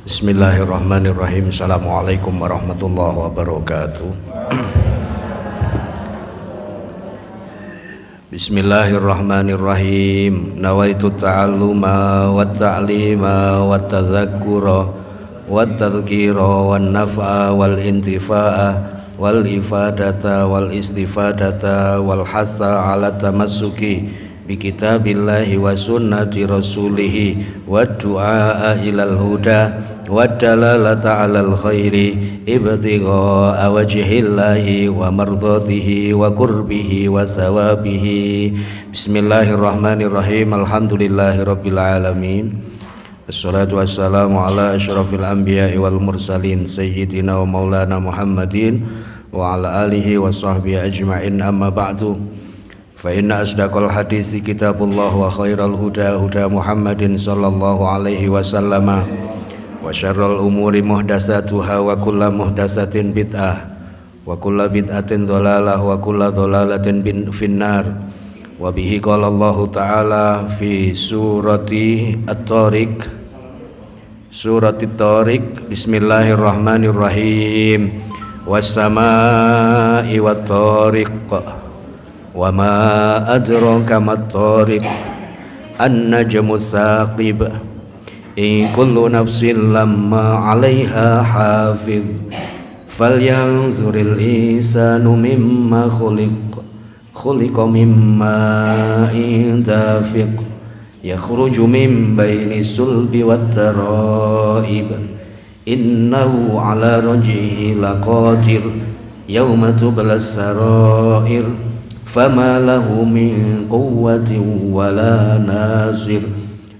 Bismillahirrahmanirrahim. Assalamualaikum warahmatullahi wabarakatuh. Bismillahirrahmanirrahim. Nawaitu ta'alluma wa ta'lima wa tadzakkura wa tadhkira wan naf'a wal intifa'a wal ifadata wal istifadata wal hatha ala tamassuki bi kitabillahi wa sunnati rasulihi wa du'a ilal huda wa dalalata alal khairi ibtigha wajhillahi wa mardatihi wa qurbihi wa sawabihi. Bismillahirrahmanirrahim. Alhamdulillahi rabbil alamin. Assalatu wassalamu ala asyrafil anbiya'i wal mursalin sayyidina wa maulana Muhammadin wa ala alihi wa sahbihi ajma'in, amma ba'du. Fa inna asdaqal hadisi kitabullah wa khairal huda huda Muhammadin sallallahu alaihi wasallam wa syarrul umuri muhdatsatuha wa kullu muhdatsatin bid'ah wa kullu bid'atin dhalalah wa kullu dhalalatin finnar. Wa bihi qala Allah ta'ala fi surati At-Tariq, surati At-Tariq. Bismillahirrahmanirrahim. Was-samaa'i wat-tariq wa ma adraka mat-tariq an-najmu tsaqib in kullu nafsin lamma 'alaiha hafiz falyanzuril insanu mimma khuliqa mimma dafiq yakhruju min baini sulbi wat-tara'ib innahu ala raj'ihi laqadir yawma tublas sarair fama lahu min quwwatin wala nasir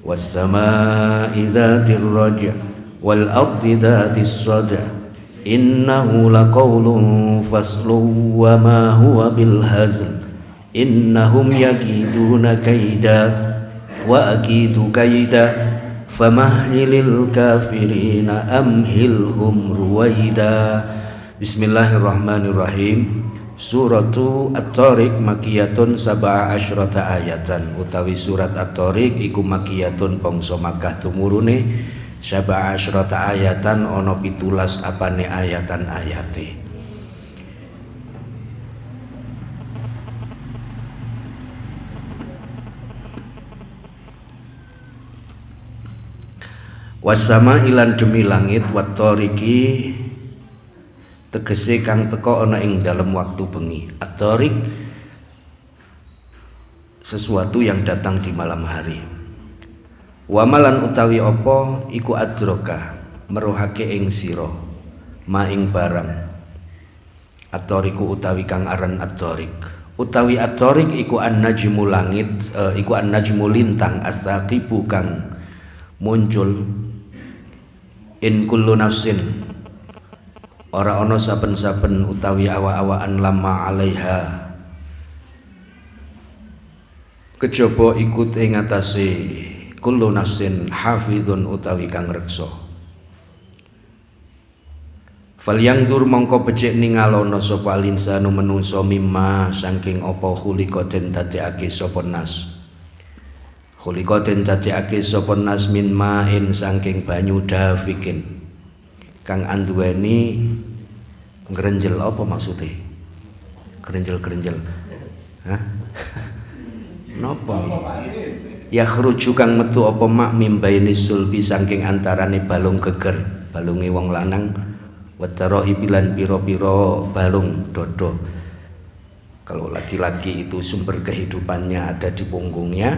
was-samaa'i dhatir raj' wal ardi dhatis sad'a innahu laqawlun faslun wa ma huwa bil hazl innahum yakiduna kaida wa akidu kaida famahilil kafirina amhilhum ruwaida. Bismillahirrahmanirrahim. Suratu At-Tariq makiyatun sab'a asyrata ayatan, utawi surat At-Tariq iku makiyatun bangsa Makkah tumurune sab'a asyrata ayatan, ana 17 apane ayatan ayate. Wasama ilan demi langit, wat-tariqi tegese kang teka ana ing dalam waktu bengi. At-tariq sesuatu yang datang di malam hari. Wamalan utawi apa iku adroka meruhake ing sira ma ing barang. At-tariqu utawi kang aran at-tariq. Utawi at-tariq iku an-najmu langit, iku an-najmu lintang as-saqibu kang muncul. In kullu nafsin ora ana saben-saben utawi awa-awaan lama alaiha kejaba ikut ing atase kullu nafsin hafizun utawi kang reksa. Falyangdur mongko becik ningalono sapa linsanu menungso mimma saking apa khulika den dadekake sapa nas. Khulika den dadekake sapa nas min ma'in saking banyu dafikin kang anduweni ngrenjel. Apa maksudnya ngrenjel-ngrenjel? Hah? Napa iki? Ya khruju kang metu apa mak mimbaini sulbi saking antarane balung geger, balunge wong lanang, wataro ibilan piro-piro balung dodo. Kalau laki-laki itu sumber kehidupannya ada di punggungnya,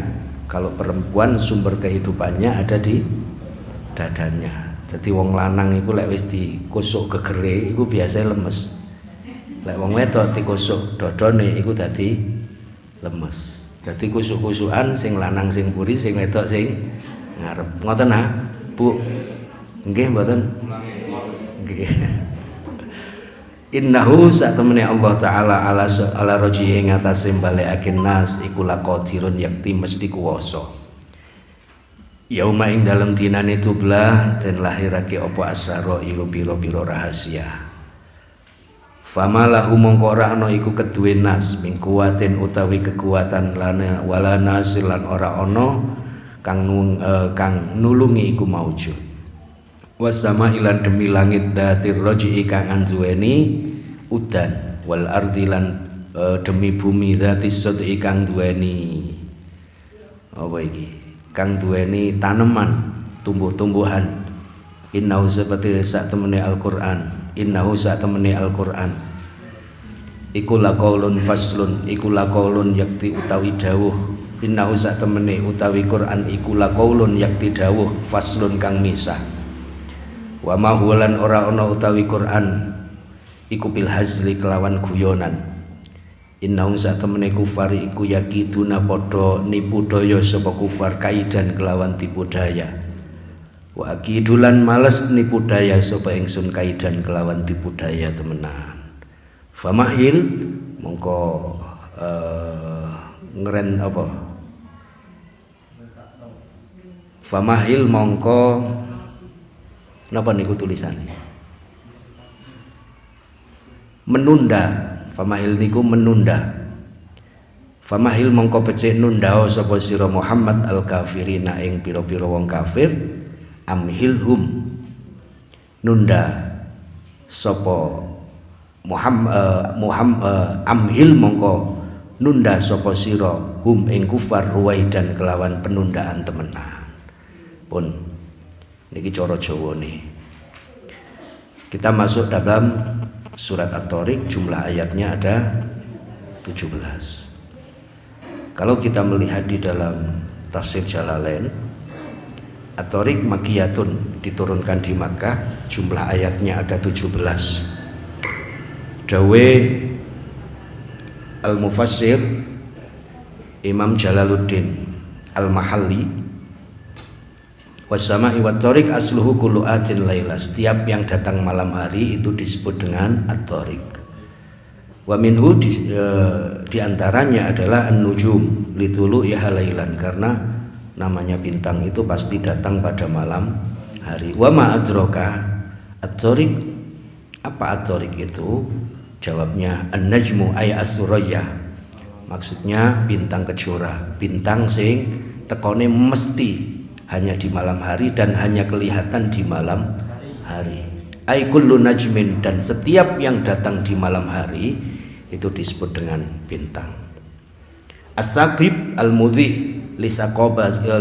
kalau perempuan sumber kehidupannya ada di dadanya. Jadi wong lanang iku lek wis dikusuk gegere iku biasa lemes. Lek wong wedok dikusuk dodone iku dadi lemes. Dadi kusuk-kusukan sing lanang sing mburi, sing wedok sing ngarep. Ngoten ha, Bu? Nggih mboten? Nggih. Innahu satemene Allah taala ala rajihi ing atase balekaken nas iku laqadirun yakti mesti kuwasa. Yauma ing dalem dinane tublah den lahirake apa asara iku pira-pira rahasia. Fama lahu mongko ora ana iku keduwe nas ming kuwatin utawi kekuatan lana wala nasilan ora ana kang nulungi iku maujud. Wasama ilan demi langit datir roji kang anduweni udan wal ardilan demi bumi datis sod'i kang duweni apa iki kang duweni taneman tumbuh-tumbuhan. Innahu seperti sak temene Al-Qur'an, innahu sak temene Al-Qur'an iku laqaulun faslun, iku laqaulun yakti utawi dawuh. Innahu sak temene utawi Qur'an iku laqaulun yakti dawuh faslun kang misah. Wa ma huwalan ora ana utawi Qur'an iku bil hazli kelawan guyonan. Innahum sak temene kufar iku yakiduna padha nipu daya sapa kufar kaidan kelawan tipu daya. Wa akidulan males nipu daya sapa ingsun kaidan kelawan tipu daya temenan. Famahil mongko ngeren apa? Famahil mongko napa niku tulisannya? Menunda. Famahil niku menunda. Famahil mongko becik nundao sapa sira Muhammad al kafirina ing pira-pira wong kafir. Amhilhum nunda sapa amhil mongko nunda sapa sira hum ing kufar ruwaidan kelawan penundaan temenan. Pun niki cara Jawane. Kita masuk dalam surat At-Tariq, jumlah ayatnya ada 17. Kalau kita melihat di dalam tafsir Jalalain, At-Tariq Makkiyatun, diturunkan di Makkah, jumlah ayatnya ada 17. Dawe Al-Mufassir Imam Jalaluddin Al-Mahalli, wasama'i wat tariq asluhu kullu atin laila, setiap yang datang malam hari itu disebut dengan at-tariq. Wa minhu di antaranya adalah an-nujum litulu'iha lailan, karena namanya bintang itu pasti datang pada malam hari. Wa ma adraka at-tariq, apa at-tariq itu? Jawabnya an-najmu ay as-suraya, maksudnya bintang kejora, bintang sing tekone mesti hanya di malam hari dan hanya kelihatan di malam hari. Ai kullu najmin, dan setiap yang datang di malam hari itu disebut dengan bintang. As-saqib al-mudhi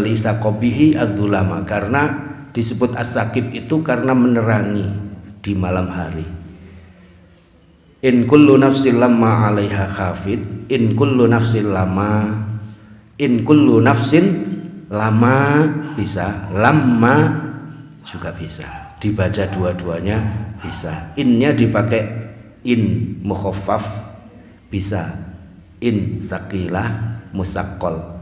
lisaqabihi adzulama, karena disebut as-saqib itu karena menerangi di malam hari. In kullu nafsin lamma 'alaiha khafid, in kullu nafsin lama bisa, lama juga bisa, dibaca dua-duanya bisa. Innya dipakai in mukhaffaf bisa, in saqilah musaqqal.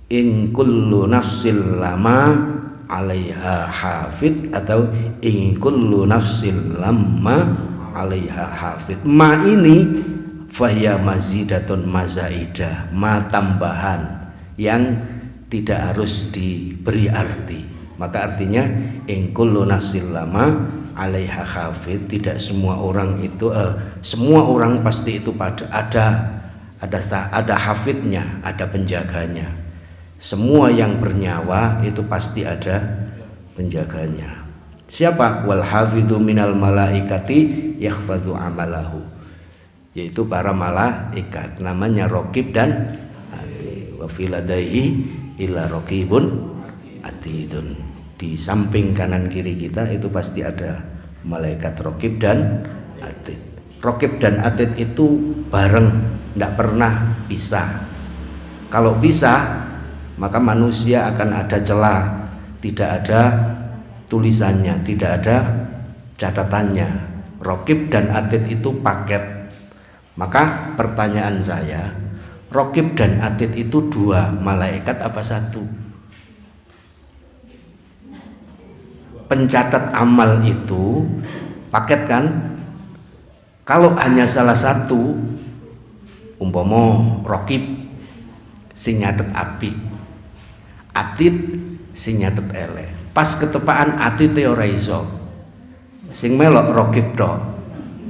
In kullu nafsin lama 'alaiha hafid, atau in kullu nafsin lamma 'alaiha hafid. Ma ini fahiya mazidatun mazaidah, ma tambahan yang tidak harus diberi arti. Maka artinya in kullu nafsin lama 'alaiha hafid, tidak semua orang itu semua orang pasti itu ada hafidnya, ada penjaganya. Semua yang bernyawa itu pasti ada penjaganya. Siapa? Wal hafidhu minal malaikati yakhfadhu amalahu, yaitu para malaikat, namanya Raqib dan Atid. Wa fi ladaihi illa raqibun atidun, di samping kanan kiri kita itu pasti ada malaikat Raqib dan Atid. Raqib dan Atid itu bareng, tidak pernah pisah. Kalau pisah maka manusia akan ada celah, tidak ada tulisannya, tidak ada catatannya. Raqib dan Atid itu paket. Maka pertanyaan saya, Raqib dan Atid itu dua malaikat apa satu? Pencatat amal itu paket kan? Kalau hanya salah satu, umpama Raqib sing nyatet api, Atid sing nyatet elek, pas ketepaan Atid ora iso, sing melok Raqib tok.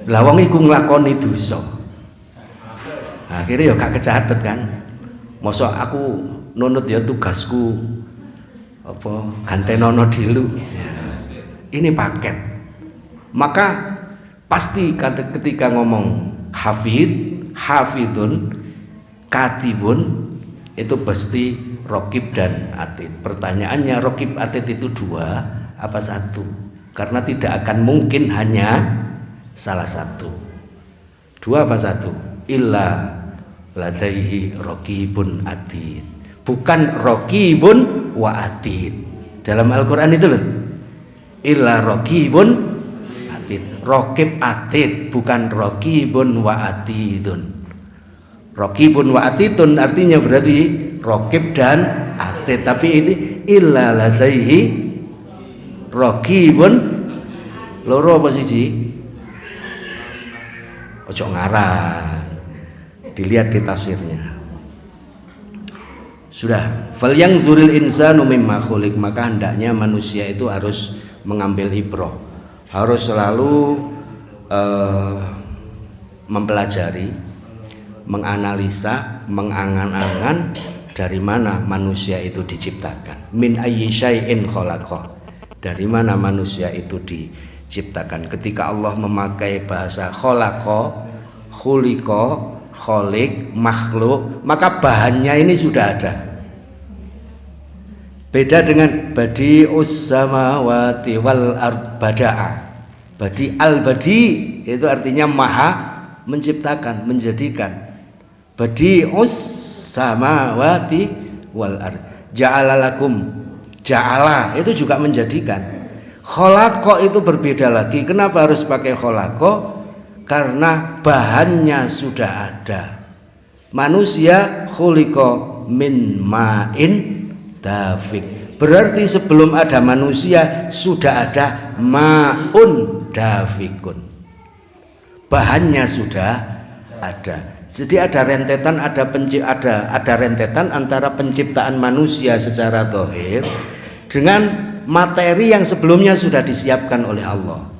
Lah wong iku nglakoni dosa, akhirnya ya gak kecatet kan. Mosok aku nunut ya tugasku apa gantenono dilu ya. Ini paket. Maka pasti ketika ngomong hafidun, katibun, itu pasti rokib dan atid. Pertanyaannya, rokib atid itu dua apa satu? Karena tidak akan mungkin hanya salah satu. Dua apa satu? Illa ladaihi rokibun atid. Bukan rokibun wa atid. Dalam Al-Quran itu loh, illa rokibun atid. Rokib atid, bukan rokibun wa atidun. Rokibun wa atidun artinya berarti rokib dan atid. Tapi itu illa ladaihi rokibun loro posisi. Ojo ngarang, dilihat di tafsirnya. Sudah, falyanzuril insanu mimma khuliq, maka hendaknya manusia itu harus mengambil ibrah, harus selalu mempelajari, menganalisa, mengangan-angan dari mana manusia itu diciptakan. Min ayyi syai'in khalaqah, dari mana manusia itu diciptakan. Ketika Allah memakai bahasa khalaqa, khuliqa, kholik, makhluk, maka bahannya ini sudah ada. Beda dengan badi'us samawati wal ard, bada'a. Badi al-badi itu artinya maha menciptakan, menjadikan. Badi'us samawati wal ard. Ja'ala lakum, ja'ala itu juga menjadikan. Khalaqa itu berbeda lagi. Kenapa harus pakai khalaqa? Karena bahannya sudah ada. Manusia khuliqa min ma'in dafik. Berarti sebelum ada manusia sudah ada ma'un dafikun. Bahannya sudah ada. Jadi ada rentetan, ada rentetan antara penciptaan manusia secara zahir dengan materi yang sebelumnya sudah disiapkan oleh Allah.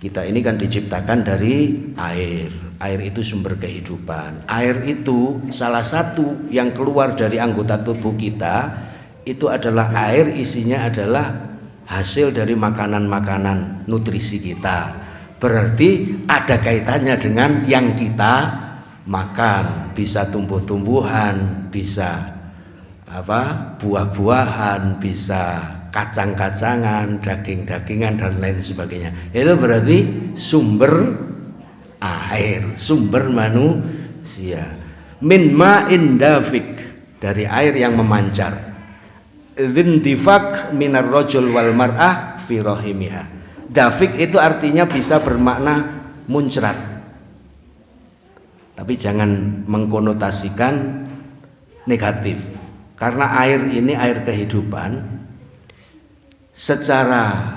Kita ini kan diciptakan dari air. Air itu sumber kehidupan. Air itu salah satu yang keluar dari anggota tubuh kita. Itu adalah air, isinya adalah hasil dari makanan-makanan nutrisi kita. Berarti ada kaitannya dengan yang kita makan. Bisa tumbuh-tumbuhan, bisa buah-buahan, bisa kacang-kacangan, daging-dagingan dan lain sebagainya. Itu berarti sumber air, sumber manusia. Min ma'in dafik, dari air yang memancar. Dzindifak minar rajul wal mar'ah fi rahimiha. Dafik itu artinya bisa bermakna muncrat. Tapi jangan mengkonotasikan negatif. Karena air ini air kehidupan. Secara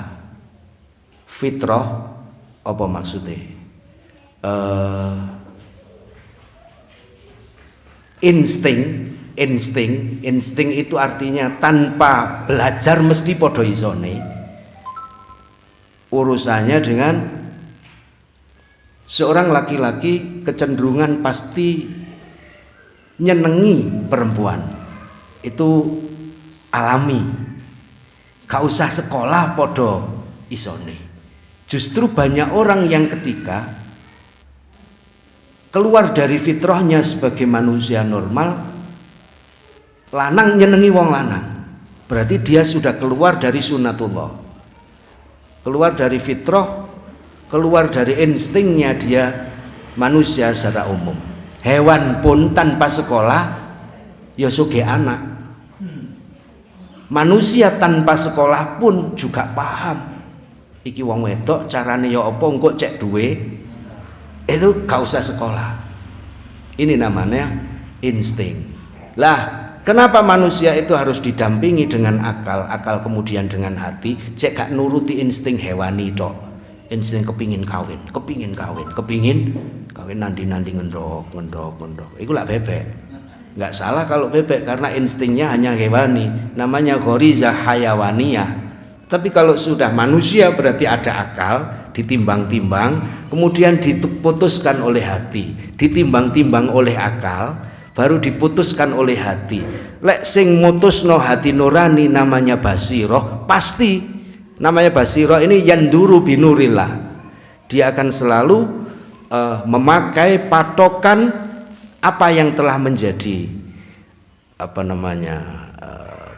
fitrah, apa maksudnya? Insting itu artinya tanpa belajar mesti podo isone. Urusannya dengan seorang laki-laki kecenderungan pasti nyenengi perempuan. Itu alami. Gak usah sekolah podo isone. Justru banyak orang yang ketika keluar dari fitrahnya sebagai manusia normal, lanang nyenengi wong lanang, berarti dia sudah keluar dari sunatullah, keluar dari fitrah, keluar dari instingnya dia manusia secara umum. Hewan pun tanpa sekolah ya suge anak. Manusia tanpa sekolah pun juga paham. Iki wong wedok carane ya apa engko cek duwe. Itu gak usah sekolah. Ini namanya insting. Lah, kenapa manusia itu harus didampingi dengan akal, akal kemudian dengan hati? Cek gak nuruti insting hewani tok. Insting kepingin kawin nandi ngendok. Iku lak bebek. Nggak salah kalau bebek karena instingnya hanya hewani, namanya ghorizah hayawaniyah. Tapi kalau sudah manusia berarti ada akal, ditimbang-timbang, kemudian diputuskan oleh hati, ditimbang-timbang oleh akal, baru diputuskan oleh hati. Lek sing mutusno hati nurani namanya basiroh, pasti Namanya basiro ini yanduru binurillah. Dia akan selalu memakai patokan apa yang telah menjadi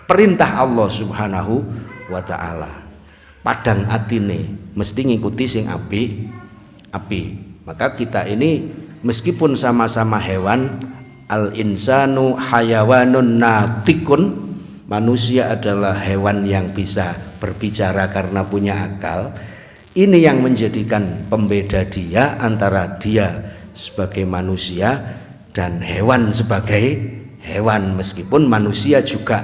perintah Allah Subhanahu wa ta'ala. Padang atine mesti ngikuti sing api. Maka kita ini meskipun sama-sama hewan, al insanu hayawanun natikun, manusia adalah hewan yang bisa berbicara karena punya akal. Ini yang menjadikan pembeda dia antara dia sebagai manusia dan hewan sebagai hewan. Meskipun manusia juga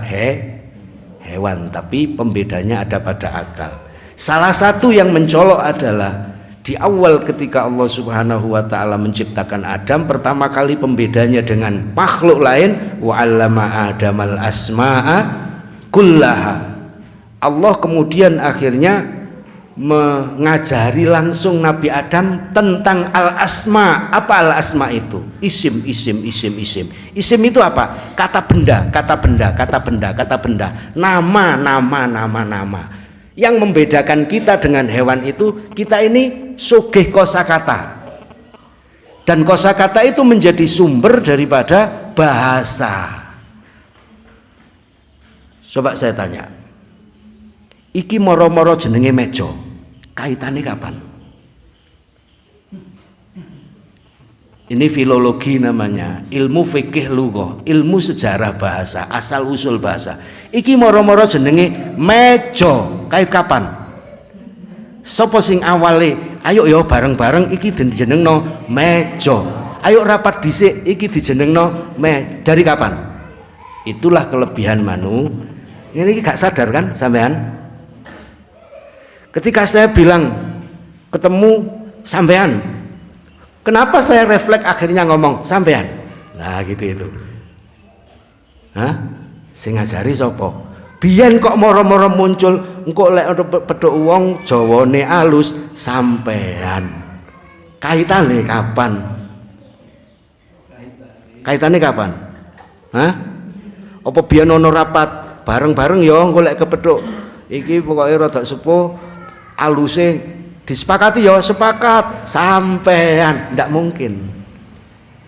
hewan, tapi pembedanya ada pada akal. Salah satu yang mencolok adalah di awal ketika Allah Subhanahu wa ta'ala menciptakan Adam, pertama kali pembedanya dengan makhluk lain, wa 'allama Adamal asma'a kullaha. Allah kemudian akhirnya mengajari langsung Nabi Adam tentang al-asma. Apa al-asma itu? Isim. Isim itu apa? Kata benda. Nama. Yang membedakan kita dengan hewan itu, kita ini sugih kosakata, dan kosakata itu menjadi sumber daripada bahasa. Coba saya tanya, iki moro-moro jenenge meja, kaitannya kapan? Ini filologi namanya, ilmu fikih lughah, ilmu sejarah bahasa, asal usul bahasa. Iki moro-moro jenenge meja, kait kapan? Sopo sing awale? Ayo yo bareng-bareng iki dijenengno meja. Ayo rapat dhisik iki dijenengno dari kapan? Itulah kelebihan Ini gak sadar kan sampean? Ketika saya bilang ketemu sampean, kenapa saya refleks akhirnya ngomong sampean? Nah gitu itu. Sing ngajari sapa? Biyen kok moro-moro muncul engko lek pedhok wong Jawane alus sampean. Kaitane kapan? Kaitane kapan? Apa biyen ana rapat bareng-bareng ya engko lek kepethuk iki pokoke rada sepuh aluse disepakati ya sepakat sampean, ndak mungkin.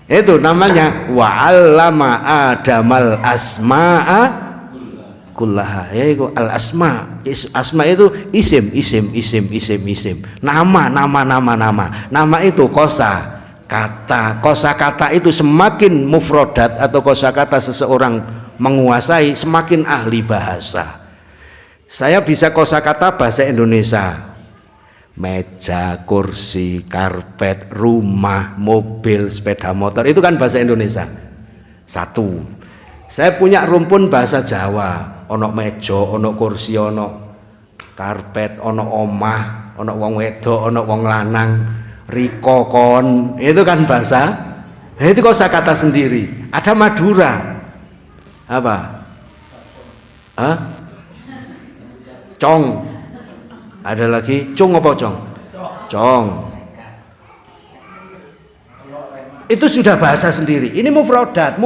Itu namanya wa 'allama Adamal asma'a kullaha. Yaitu al asma. Asma itu isim. Nama. Nama itu kosakata. Kosakata itu semakin mufrodat atau kosakata seseorang menguasai, semakin ahli bahasa. Saya bisa kosakata bahasa Indonesia. Meja, kursi, karpet, rumah, mobil, sepeda motor, itu kan bahasa Indonesia. Satu. Saya punya rumpun bahasa Jawa. Ono meja, ono kursi, ono karpet, ono omah, ono wong wedok, ono wong lanang, riko kon. Itu kan bahasa. Itu kosakata sendiri. Ada Madura. Apa? Cong. Ada lagi cung apa cong? Cong. Itu sudah bahasa sendiri. Ini mufrodat.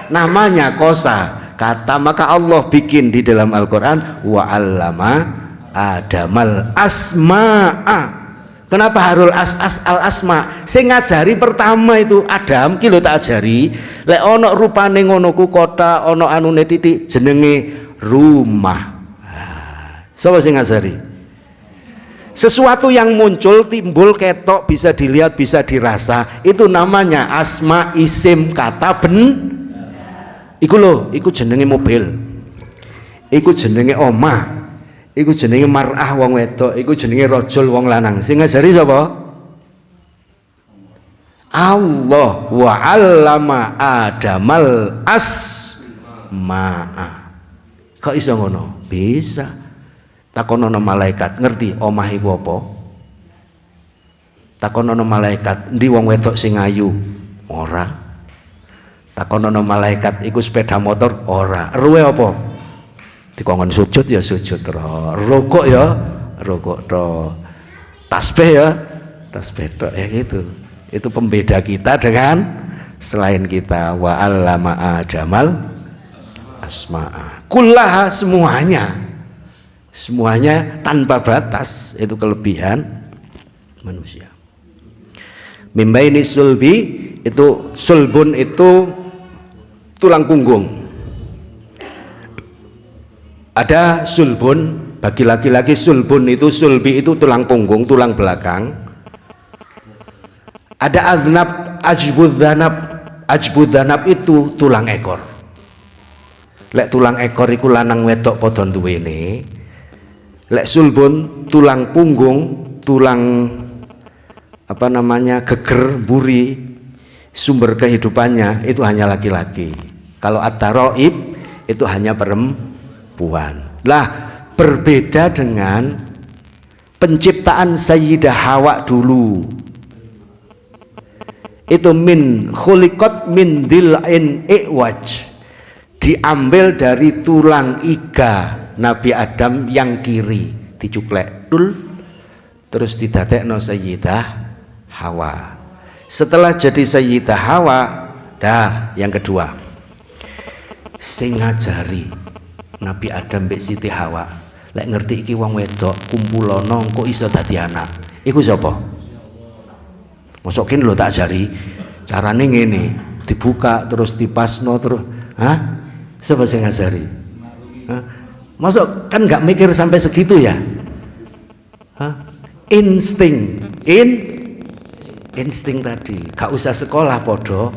Namanya kosa kata. Maka Allah bikin di dalam Al-Quran wa 'allama Adamal asma'a. Kenapa harul al asma? Sing ngajari pertama itu Adam ki lho tak ajari. Lek ana rupane ngono ku kota, ana anune titik jenenge rumah. Sapa sing ngajari? Sesuatu yang muncul, timbul, ketok, bisa dilihat, bisa dirasa, itu namanya asma, isim, kata iku lho, iku jenenge mobil, iku jenenge omah, iku jenenge mar'ah wong wedok, iku jenenge rajul wong lanang. Sing ngajari sapa? Allah. Wa 'allama Adamal asma'a. Kok iso ngono? Bisa. Takonono malaikat, ngerti omah iku apa? Takonono malaikat, ndi wong wedok sing ayu? Ora. Takonono malaikat, iku sepeda motor? Ora. Ruwe apa? Dikongkon sujud ya sujud ro. Rukuk ya rukuk ro. Tasbih ya tasbih tok ya gitu. Itu pembeda kita dengan selain kita. Wa 'allama Adamal asma'a kullaha, semuanya. Semuanya tanpa batas, itu kelebihan manusia. Mimbaini sulbi, itu sulbun itu tulang punggung. Ada sulbun bagi laki-laki, sulbun itu, sulbi itu tulang punggung, tulang belakang. Ada aznab, ajbudhanab. Ajbudhanab itu tulang ekor. Lek tulang ekor iku lanang wedok padha duwene. Lek sulbun tulang punggung, tulang apa namanya, geger, buri, sumber kehidupannya itu hanya laki-laki. Kalau at-taraib itu hanya perempuan. Lah berbeda dengan penciptaan Sayyidah Hawa dulu. Itu min khuliqat min dil'in iwaj, diambil dari tulang iga Nabi Adam yang kiri, dicuklek dul, terus didadekno Sayyidah Hawa. Setelah jadi Sayyidah Hawa, dah yang kedua, sing ngajari Nabi Adam mbek Siti Hawa, lek ngerti iki wong wedok kumpulono kok iso dadi anak, iku sapa? Masukin lo tak ajari carane ngene, dibuka terus dipasno terus, hah? Siapa sing ngajari? Hah? Masuk kan nggak mikir sampai segitu ya? Hah? Insting, insting tadi, gak usah sekolah podo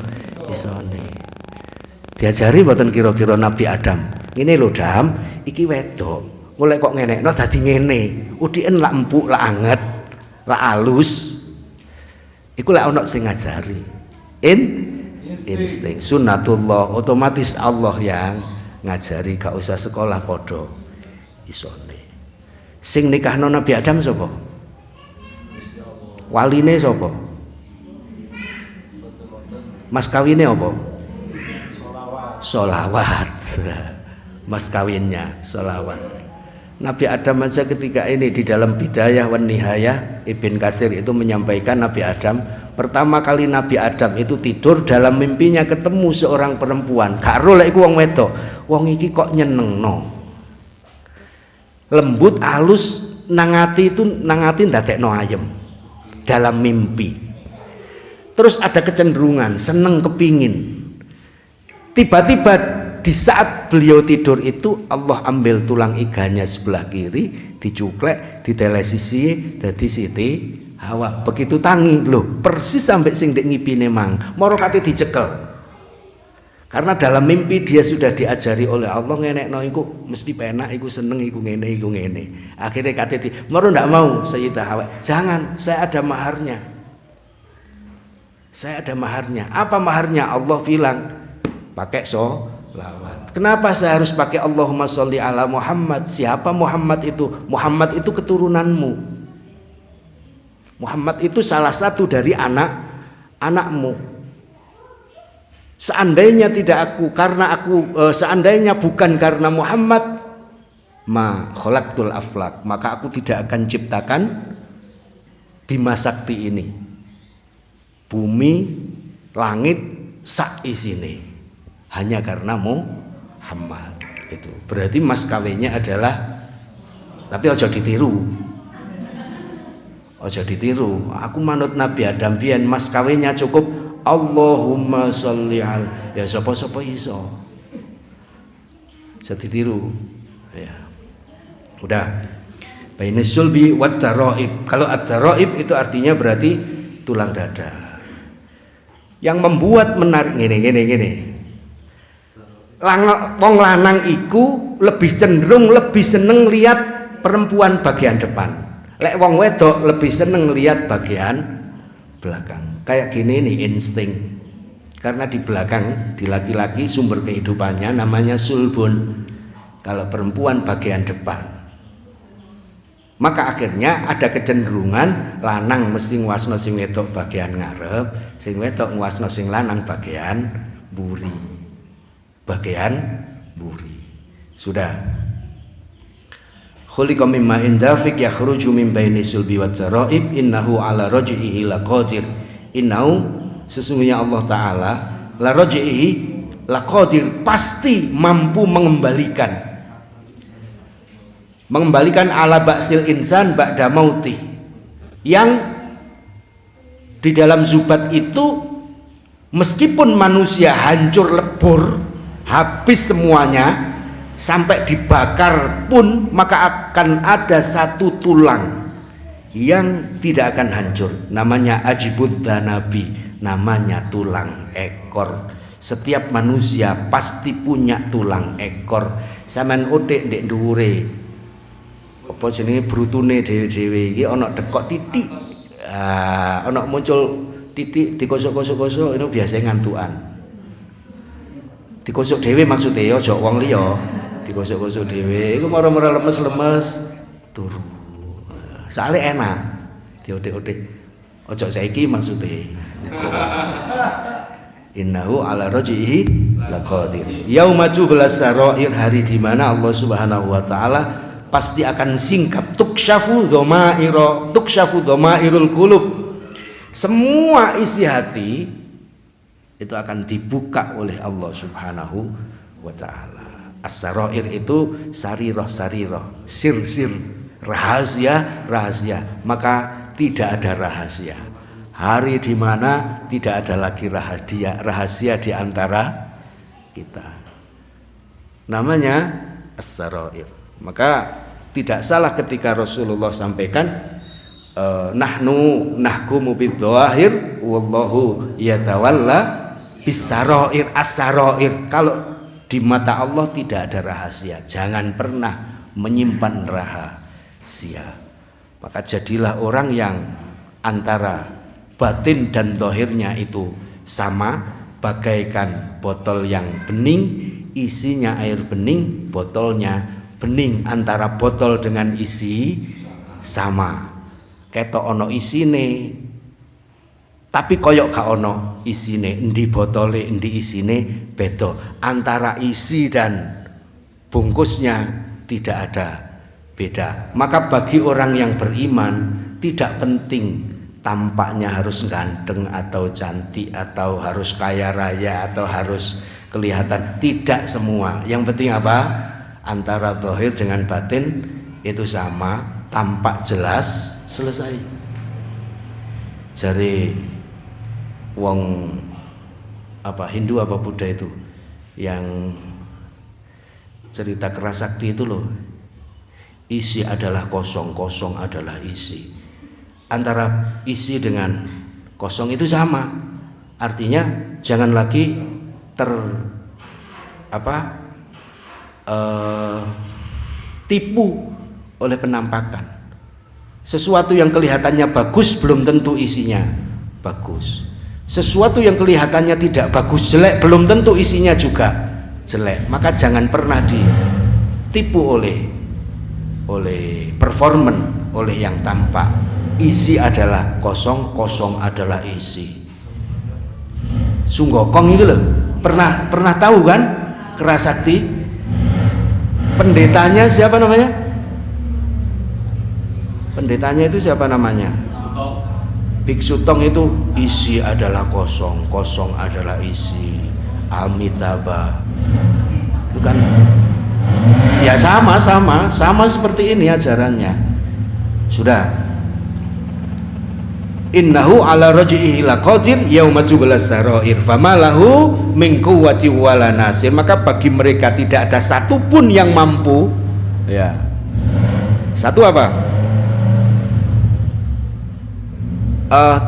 isone. Diajari mboten kira-kira Nabi Adam. Ngene lho Dam, iki wedok. Mulai kok ngenekno dadi ngene. Udien lak empuk, lak anget, lak alus. Iku lek ana sing ngajari. Insting, sunnatullah, otomatis Allah yang ngajari, gak usah sekolah podo isone. Sing nikahno Nabi Adam sapa? Waline sapa? Mas kawinnya apa? Solawat. Mas kawinnya solawat. Nabi Adam aja ketika ini di dalam Bidayah wan Nihayah, Ibn Katsir itu menyampaikan Nabi Adam, pertama kali Nabi Adam itu tidur, dalam mimpinya ketemu seorang perempuan. Karo lek iku wong wedok. Wong iki kok nyenengno. Lembut, halus, nangati itu nangati ndadekno ayem. Dalam mimpi. Terus ada kecenderungan seneng, kepingin. Tiba-tiba di saat beliau tidur itu Allah ambil tulang iganya sebelah kiri, dicuklek, ditelesisi dari Siti Hawa. Begitu tangi, loh persis sampai sing dek ngipine mang, moro kate dicekel. Karena dalam mimpi dia sudah diajari oleh Allah ngenekno iku mesti penak, iku seneng, iku ngene, iku ngene. Akhirnya kate di, moro ndak mau Sayyidah Hawa. Jangan, saya ada maharnya. Saya ada maharnya. Apa maharnya? Allah bilang pakai sholawat. Kenapa saya harus pakai Allahumma sholli ala Muhammad? Siapa Muhammad itu? Muhammad itu keturunanmu. Muhammad itu salah satu dari anakmu. Seandainya tidak aku, karena aku, seandainya bukan karena Muhammad, ma khalaqtul aflak, maka aku tidak akan ciptakan Bima Sakti ini. Bumi, langit, sak isine. Hanya karena Muhammad. Itu berarti mas kawinnya adalah, tapi ojo ditiru. Ojo ditiru. Aku manut Nabi Adam biyen mas kawinnya cukup Allahumma sholli al, ya sapa-sapa iso. Ojo ditiru. Ya. Udah. Baina sulbi wat taraib. Kalau at-taraib itu artinya berarti tulang dada. Yang membuat menarik gini. Wong lanang iku lebih cenderung lebih seneng lihat perempuan bagian depan. Lek wong wedok lebih seneng lihat bagian belakang. Kayak gini nih insting. Karena di belakang, di laki-laki sumber kehidupannya namanya sulbun. Kalau perempuan bagian depan. Maka akhirnya ada kecenderungan lanang mesti nguasno sing wedok bagian ngarep, sing wedok nguasno sing lanang bagian buri. Bagian buri. Sudah. Khuliqa mimma indafik yakhruju min baini sulbi wat taraib innahu ala raj'ihi laqadir. Innahu sesungguhnya Allah taala la raj'ihi laqadir, pasti mampu mengembalikan mengembalikan ala ba'sil insan ba'da mauti, yang di dalam Zubat itu meskipun manusia hancur lebur, habis semuanya sampai dibakar pun, maka akan ada satu tulang yang tidak akan hancur, namanya ajibud danabi, namanya tulang ekor. Setiap manusia pasti punya tulang ekor. Sampeyan utik ndek dhuwure apa jenenge brutune dhewe-dhewe iki ana dekok titik, ana muncul titik dikosok-kosok-kosok, itu biasanya ngantukan. Dikosok dhewe maksudnya ya aja wong liya, dikosok-kosok dhewe iku mara-mara lemes-lemes turu. Soale enak diotek-otek. Ojo saiki maksudnya. Innahu ala rajihi laqadir. Yauma tublas sarair, hari di mana Allah Subhanahu wa taala pasti akan singkap. Tukshafu dhamairul qulub. Semua isi hati itu akan dibuka oleh Allah Subhanahu wa taala. As-sarair itu sarirah, sir-sir, rahasia, maka tidak ada rahasia. Hari di mana tidak ada lagi rahasia di antara kita. Namanya as-sarair. Maka tidak salah ketika Rasulullah sampaikan nahnu nahkumu bidh-dhahir wallahu yatawalla bis-sarair. As-sarair, kalau di mata Allah tidak ada rahasia. Jangan pernah menyimpan rahasia. Maka jadilah orang yang antara batin dan zahirnya itu sama, bagaikan botol yang bening, isinya air bening, botolnya bening. Antara botol dengan isi sama, ketok ono isine tapi koyok gak ono isine, endi botole endi isine beda. Antara isi dan bungkusnya tidak ada beda. Maka bagi orang yang beriman tidak penting tampaknya harus ganteng atau cantik atau harus kaya raya atau harus kelihatan, tidak semua. Yang penting apa? Antara zahir dengan batin itu sama, tampak jelas, selesai. Jari wong apa Hindu apa Buddha itu yang cerita kerasakti itu loh, isi adalah kosong, kosong adalah isi. Antara isi dengan kosong itu sama, artinya jangan lagi tipu oleh penampakan. Sesuatu yang kelihatannya bagus belum tentu isinya bagus. Sesuatu yang kelihatannya tidak bagus, jelek, belum tentu isinya juga jelek. Maka jangan pernah ditipu oleh performan, oleh yang tampak. Isi adalah kosong, kosong adalah isi. Sunggokong itu loh, pernah tahu kan kerasakti? Pendetanya siapa namanya? Pendetanya itu siapa namanya? Biksu Tong itu isi adalah kosong, kosong adalah isi. Amitabha. Itu kan ya sama seperti ini ajarannya. Sudah. Innahu ala raj'ihi laqadir yauma tublas sarair famalahu min quwwati wala nasir. Maka bagi mereka tidak ada satupun yang mampu, ya. Satu apa?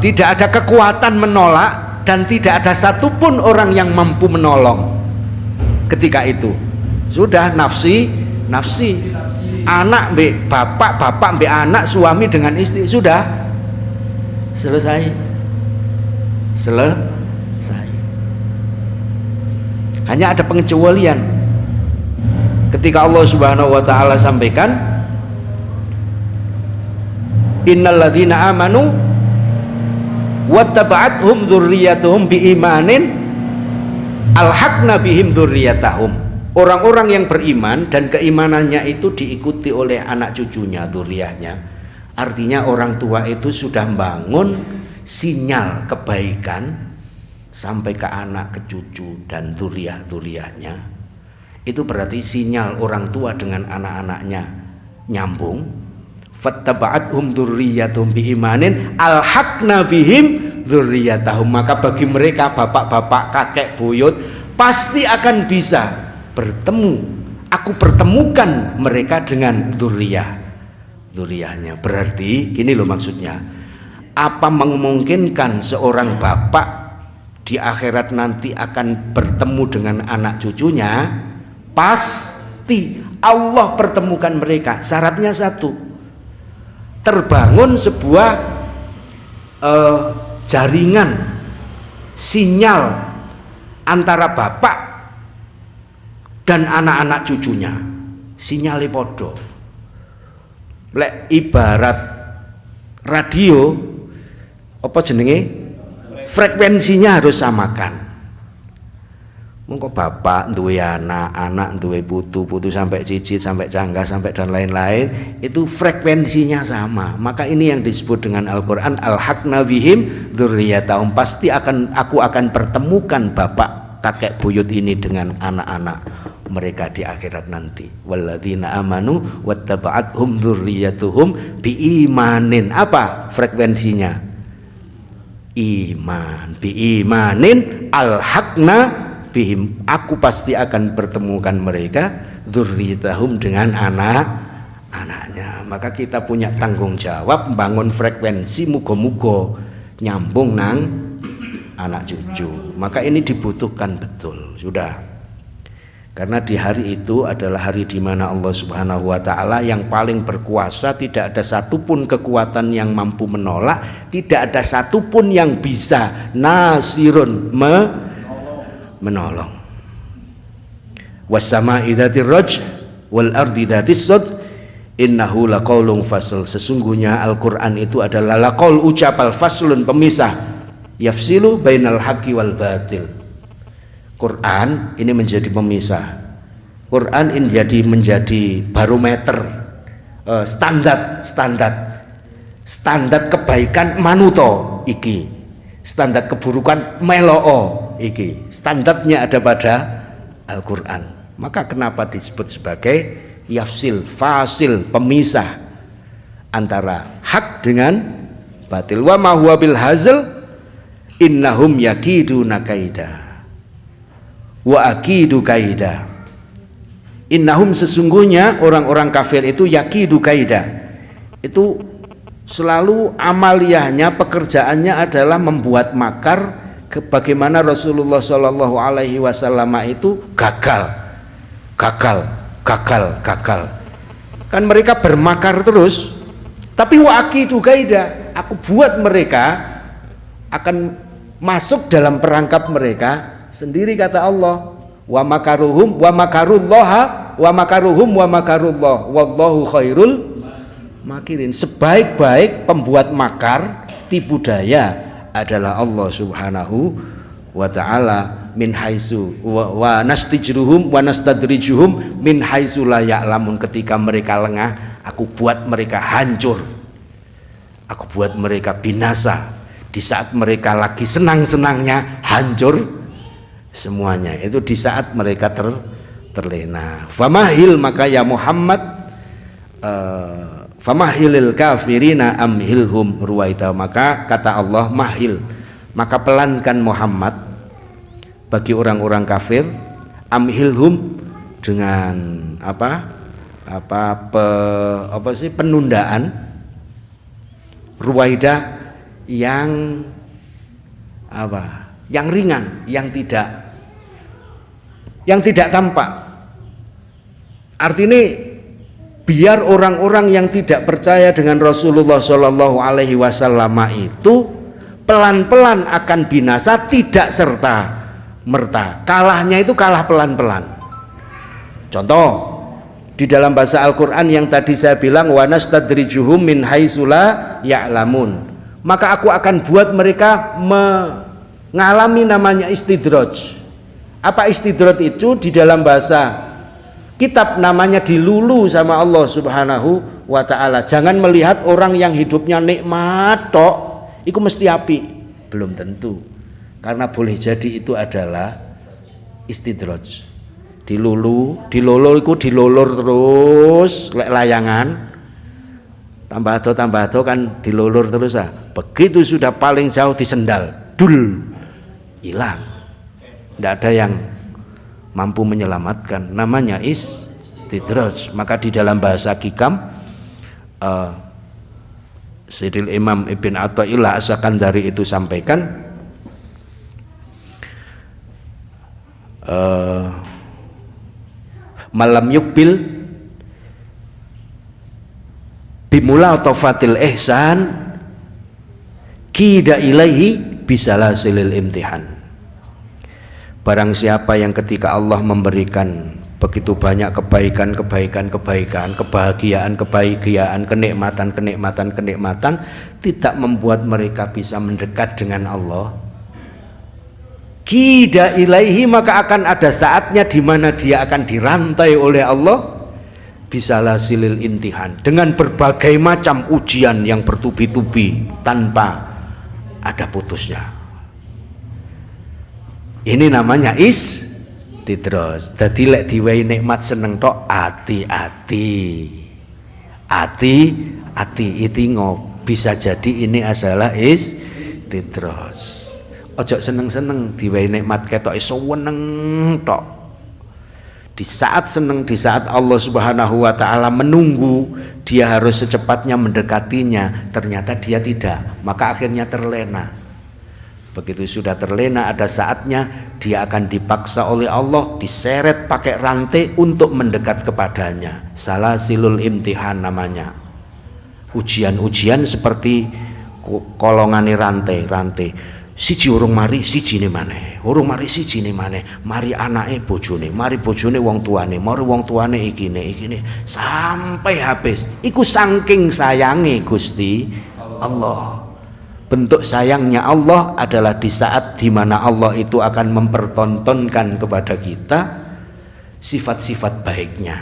Tidak ada kekuatan menolak dan tidak ada satupun orang yang mampu menolong ketika itu. Sudah nafsi, anak mbek bapak, bapak mbek anak, suami dengan istri, sudah selesai. Hanya ada pengecualian ketika Allah Subhanahu wa taala sampaikan innalladzina amanu wattaba'athum dzurriyyatuhum biimanin alhaqna bihim dzurriyyatahum. Orang-orang yang beriman dan keimanannya itu diikuti oleh anak cucunya, dzurriyyahnya. Artinya orang tua itu sudah membangun sinyal kebaikan sampai ke anak, ke cucu dan dzurriyyah-dzurriyyahnya. Itu berarti sinyal orang tua dengan anak-anaknya nyambung, fattaba'athum dzurriyyatuhum biimanin alhaqna bihim dzurriyyatahum, maka bagi mereka bapak-bapak, kakek, buyut pasti akan bisa bertemu, aku pertemukan mereka dengan dzurriyyahnya. Berarti gini loh maksudnya, apa memungkinkan seorang bapak di akhirat nanti akan bertemu dengan anak cucunya? Pasti Allah pertemukan mereka. Syaratnya satu, terbangun sebuah jaringan sinyal antara bapak dan anak-anak cucunya, sinyale podo. Lek ibarat radio apa jenenge, frekuensinya harus samakan. Mongko bapak duwe anak duwe putu sampai cicit sampai canggah sampai dan lain-lain, itu frekuensinya sama. Maka ini yang disebut dengan Al-Qur'an alhaqna bihim dzurriyyatahum, pasti aku akan pertemukan bapak kakek buyut ini dengan anak-anak mereka di akhirat nanti. Walladzina amanu wattaba'athum dzurriyyatuhum biimanin. Apa frekuensinya? Iman. Biimanin alhaqna bihim, aku pasti akan pertemukan mereka dzurriyyatahum dengan anak-anaknya. Maka kita punya tanggung jawab membangun frekuensi, muga-muga nyambung nang anak cucu. Maka ini dibutuhkan betul, sudah. Karena di hari itu adalah hari di mana Allah Subhanahu wa taala yang paling berkuasa, tidak ada satupun kekuatan yang mampu menolak, tidak ada satupun yang bisa nasirun menolong. Wassama'i dzatir raj wal ardi dzatis sad innahu laqaulun fasl, sesungguhnya Al-Qur'an itu adalah laqaul, ucapal, faslun, pemisah, yafsilu bainal haqqi wal batil. Quran ini menjadi pemisah. Quran ini menjadi barometer, standar kebaikan manuto iki, standar keburukan meloo iki. Standarnya ada pada Al-Quran. Maka kenapa disebut sebagai yafsil, fasil, pemisah antara hak dengan batil. Wa ma huwa bil hazl innahum yakiduna kaida wa akidu kaida. Innahum, sesungguhnya orang-orang kafir itu yakidu kaida, itu selalu amaliyahnya, pekerjaannya adalah membuat makar. Bagaimana Rasulullah Shallallahu Alaihi Wasallam itu gagal. Kan mereka bermakar terus. Tapi wa akidu kaida, aku buat mereka akan masuk dalam perangkap mereka sendiri, kata Allah. Wa makaruhum wa makarullaha wa makaruhum wa makarullah wallahu khairul makirin. Sebaik-baik pembuat makar, tipu daya adalah Allah Subhanahu wa ta'ala. Min haitsu wa nastijruhum wa nastadrijuhum min haitsu la ya'lamun. Ketika mereka lengah, aku buat mereka hancur, aku buat mereka binasa. Di saat mereka lagi senang-senangnya, hancur semuanya. Itu di saat mereka terlena. Famahil, maka ya Muhammad, famahilil kafirina amhilhum ruwaida, maka kata Allah mahil, maka pelankan Muhammad bagi orang-orang kafir, amhilhum dengan penundaan, ruwaida yang yang ringan, yang tidak tampak. Artinya biar orang-orang yang tidak percaya dengan Rasulullah Shallallahu Alaihi Wasallam itu pelan-pelan akan binasa, tidak serta merta. Kalahnya itu kalah pelan-pelan. Contoh di dalam bahasa Al-Quran yang tadi saya bilang, wa nastadrijuhum min haitsu la ya'lamun, maka aku akan buat mereka mengalami namanya istidraj. Apa istidraj itu? Di dalam bahasa kitab namanya dilulu sama Allah Subhanahu wa ta'ala. Jangan melihat orang yang hidupnya nikmat tok itu mesti api, belum tentu. Karena boleh jadi itu adalah istidraj. dilolo iku dilolor terus lek layangan tambah ado kan dilolor terus begitu sudah paling jauh disendal dul hilang, tidak ada yang mampu menyelamatkan, namanya istidraj. Maka di dalam bahasa hikam Sayyidil Imam Ibn Athaillah As-Sakandari itu sampaikan malam yukbil bimula tofatil ihsan kida ilaihi bisalasilil imtihan. Barang siapa yang ketika Allah memberikan begitu banyak kebaikan, kebahagiaan, kenikmatan tidak membuat mereka bisa mendekat dengan Allah, kida ilaihi, maka akan ada saatnya di mana dia akan dirantai oleh Allah bisalasilil imtihan, dengan berbagai macam ujian yang bertubi-tubi tanpa ada putusnya. Ini namanya istidraj. Dadi lek diwehi nikmat seneng tok hati-hati itingo, bisa jadi ini adalah istidraj. Ojo seneng-seneng diwehi nikmat ketok iso weneng tok. Di saat seneng, di saat Allah Subhanahu wa taala menunggu dia harus secepatnya mendekatinya, ternyata dia tidak, maka akhirnya terlena. Begitu sudah terlena, ada saatnya dia akan dipaksa oleh Allah, diseret pakai rantai untuk mendekat kepadanya. Salasilul imtihan namanya. Ujian-ujian seperti kolongane rantai. Siji urung mari, siji ne maneh. Urung mari siji ne maneh. Mari anake bojone, mari bojone wong tuane, mari wong tuane ikine sampai habis. Iku saking sayange Gusti Allah. Bentuk sayangnya Allah adalah di saat dimana Allah itu akan mempertontonkan kepada kita sifat-sifat baiknya.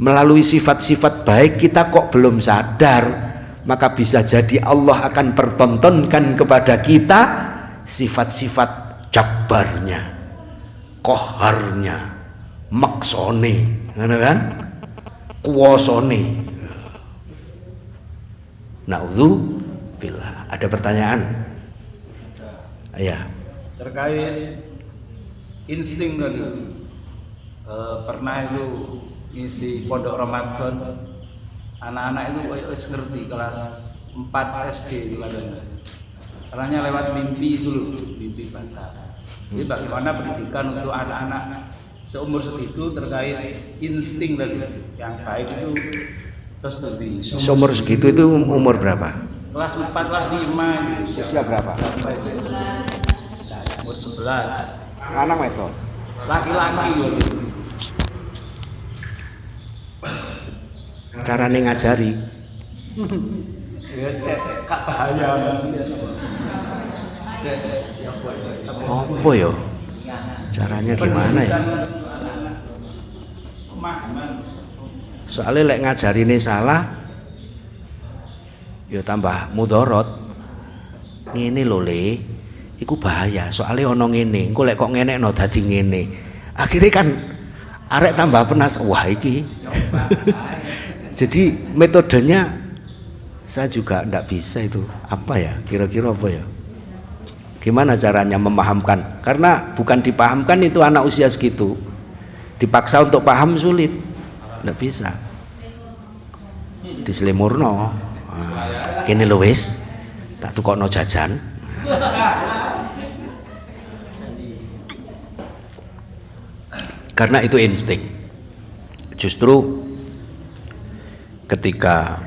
Melalui sifat-sifat baik kita kok belum sadar, maka bisa jadi Allah akan pertontonkan kepada kita sifat-sifat jabbarnya, koharnya, maksone, kan? Kuwasone. Naudzubillah. Ada pertanyaan? Ya. Terkait insting tadi, pernah itu isi pondok Ramadan, anak-anak itu harus ngerti kelas 4 SD itu katanya. Caranya lewat mimpi dulu, mimpi basah. Jadi bagaimana pendidikan untuk anak-anak seumur segitu terkait insting tadi yang baik itu terus berarti. Seumur segitu itu umur berapa? Kelas 4, kelas 5 usia berapa? Umur 11. Anak itu? Laki-laki. Carane ngajari? Ya cek kak bahaya. Apa ya? Caranya gimana ya? Soalnya lek ngajarine salah ya tambah mudorot. Ngene lho Le, iku bahaya. Soalnya ono ngene, engko lek kok ngenekno dadi ngene. Akhirnya kan arek tambah penas. Wah iki. Jadi metodenya saya juga ndak bisa itu. Apa ya? Kira-kira apa ya? Gimana caranya memahamkan? Karena bukan dipahamkan itu anak usia segitu. Dipaksa untuk paham sulit. Ndak bisa. Dislemurno. Kene lho wis, tak tukokno jajan. Karena itu insting. Justru ketika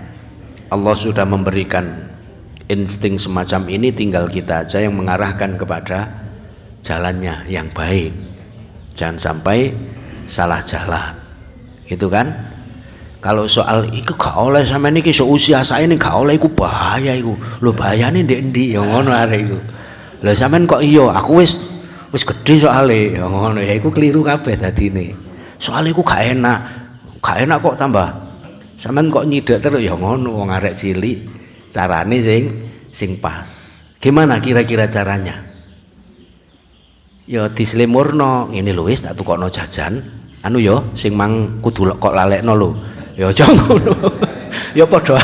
Allah sudah memberikan insting semacam ini, tinggal kita aja yang mengarahkan kepada jalannya yang baik. Jangan sampai salah jalan. Gitu kan? Kalau soal iku gak oleh sampean iki seusia saya ini gak oleh, iku bahaya iku. Lho bahayane ndek endi ya ngono arek iku. Lho sampean kok iya, aku wis gede soalé ya ngono ya, iku keliru kabeh dadine. Soale iku gak enak. Gak enak kok tambah. Sampean kok nyidek terus ya ngono wong arek cilik. Carane sing pas. Gimana kira-kira caranya? Ya dislemurno ngene lho wis tak tukokno jajan. Anu ya sing mang kudu kok lalekno lho. Ya aja ngono. Ya padha.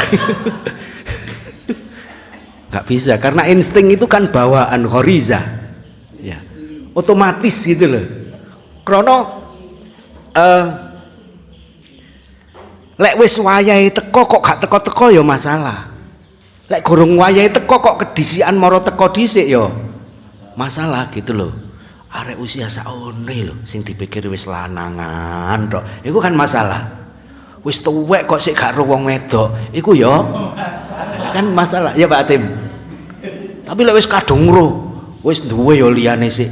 Enggak bisa karena insting itu kan bawaan ghariza. Ya. Otomatis gitu loh. Krono lek wis wayahe teko kok gak teko-teko ya masalah. Lek gorong wayahe teko kok kedisian moro teko dhisik ya masalah gitu loh. Arek usia saone lho sing dipikir wis lanangan tok. Iku kan masalah. Wis tuwek kok sik gak ro wong wedok, iku ya kan masalah ya Pak Tim. Tapi lek wis kadung ro, wis duwe ya liyane sik.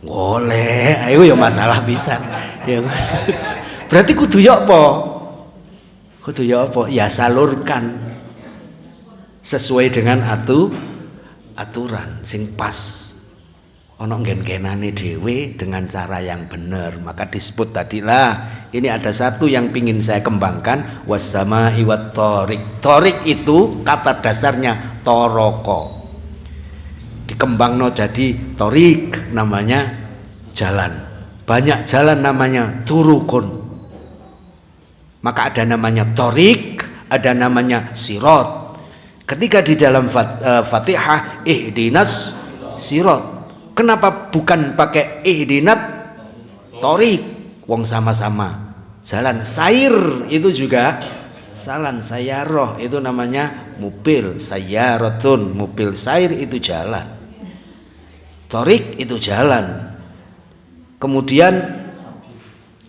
Golek, iku ya masalah pisan. Ya. Berarti kudu ya apa? Kudu ya apa? Ya salurkan sesuai dengan aturan sing pas. Ono gen-genane dhewe dengan cara yang benar, maka disebut tadilah ini ada satu yang pingin saya kembangkan, wassama'i wat thoriq. Thoriq itu kata dasarnya toroko, dikembangno jadi thoriq, namanya jalan. Banyak jalan namanya turukun, maka ada namanya thoriq, ada namanya sirot. Ketika di dalam Fatihah ihdinas sirot, kenapa bukan pakai ihdinat thoriq? Wong sama-sama jalan. Sair itu juga jalan. Sayaroh itu namanya mobil. Sayaratun mobil. Sair itu jalan. Thoriq itu jalan. Kemudian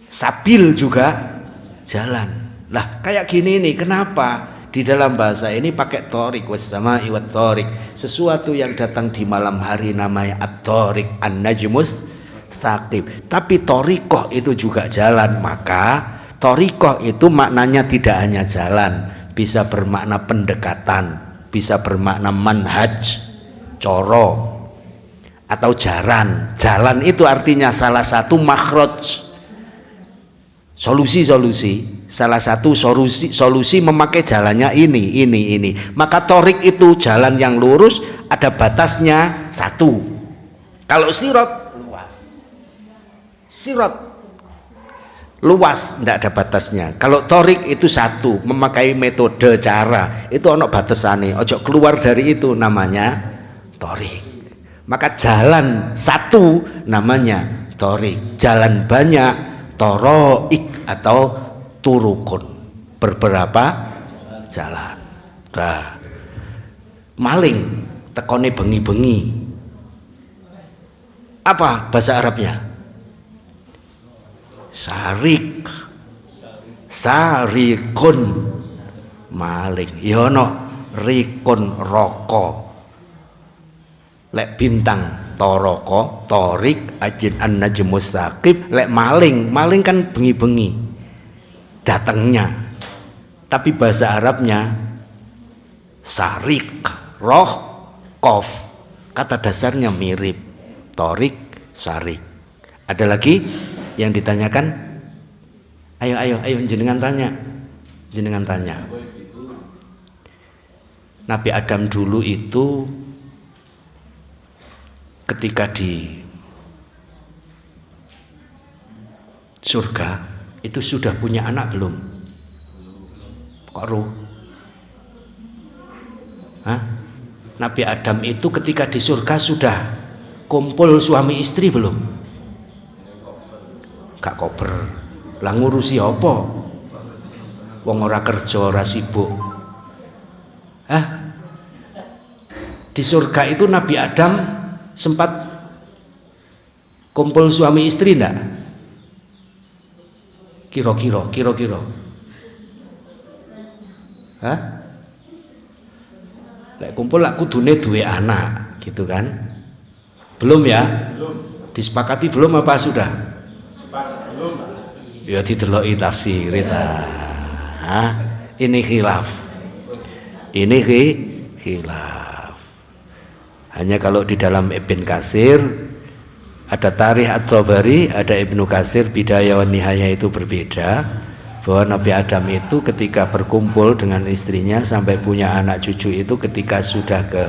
sabil juga jalan. Lah kayak gini nih, kenapa di dalam bahasa ini pakai thoriq? Wassama'i wat thoriq. Sesuatu yang datang di malam hari namanya at-thoriq, an-najmus saqib. Tapi thoriqah itu juga jalan. Maka thoriqah itu maknanya tidak hanya jalan, bisa bermakna pendekatan, bisa bermakna manhaj, coro, atau jalan. Jalan itu artinya salah satu makhraj, solusi-solusi. Salah satu solusi memakai jalannya ini. Maka thoriq itu jalan yang lurus, ada batasnya satu. Kalau sirot luas, sirot luas, tidak ada batasnya. Kalau thoriq itu satu, memakai metode cara, itu ono batasane. Ojo keluar dari itu, namanya thoriq. Maka jalan satu namanya thoriq, jalan banyak thoroik atau turukun, beberapa jalan. Nah, maling tekone bengi-bengi, apa bahasa Arabnya? Sarik, sarikun, maling. Yono rikun roko. Lek bintang toroko, torik, ajin an-najmus saqib. Lek maling kan bengi-bengi datangnya, tapi bahasa Arabnya sarik, roh, kof, kata dasarnya mirip, torik, sarik. Ada lagi yang ditanyakan? Ayo jenengan tanya. Nabi Adam dulu itu ketika di surga itu sudah punya anak belum? Kok ruh? Nabi Adam itu ketika di surga sudah kumpul suami istri belum? Gak kober. Lah ngurusi apa? Wong ora kerja, ora sibuk. Di surga itu Nabi Adam sempat kumpul suami istri enggak? Kira-kira. Lek kumpul lak kudune duwe anak, gitu kan? Belum ya? Belum. Disepakati belum apa sudah? Sepakat belum. Ya dideloki tafsir ta. Ini khilaf. Hanya kalau di dalam Ibn Katsir ada Tarikh At-Tabari, ada Ibnu Katsir, Bidayah wan Nihayah itu berbeda, bahwa Nabi Adam itu ketika berkumpul dengan istrinya sampai punya anak cucu itu ketika sudah ke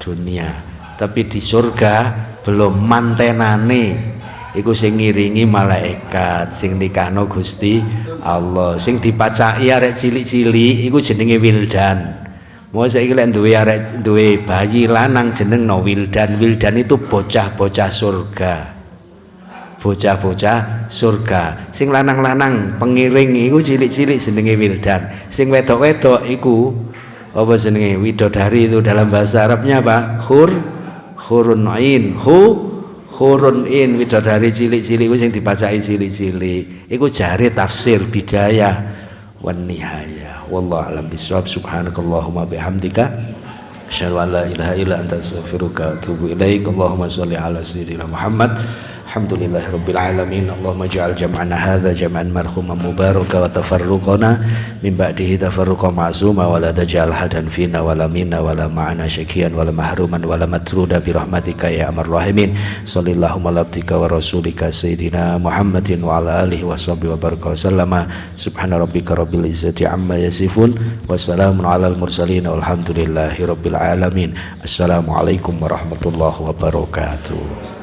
dunia. Tapi di surga belum mantenane iku sing ngiringi malaikat sing nikahno Gusti Allah sing dipacaki arek cilik-cilik iku jenenge wildan. Mau saiki lek duwe bayi lanang jeneng no wildan. Wildan itu bocah-bocah surga. Bocah-bocah surga. Sing lanang-lanang pengiring iku cilik-cilik jenenge wildan. Sing wedok-wedok iku apa jenenge widodari itu dalam bahasa Arabnya apa? Hurun ain. Hurun in widodari cilik-cilik iku sing dipacaki cilik-cilik. Iku jare tafsir bidayah wan nihayah. Wallahu a'lam bishawab. Subhanakallahumma bihamdika asyhadu an la ilaha illa anta astaghfiruka wa atubu ilaik. Allahumma shalli ala sayyidina Muhammad. Alhamdulillahirabbil alamin. Allahumma ij'al jam'ana hadza jam'an marhuman mubaraka wa tafarruqana min ba'dihi tafarruqan ma'suma wa la taj'al hadan fina wa la minna wa la ma'ana syakiyan wa la mahruman wa la matruda bi rahmatika ya arhamar rahimin. Shallallahu ala abdika wa rasulika sayyidina Muhammadin wa ala alihi wa sahbihi wa baraka sallama. Subhana rabbika rabbil izzati amma yasifun wa salamun alal mursalin walhamdulillahi rabbil alamin. Assalamualaikum warahmatullahi wabarakatuh.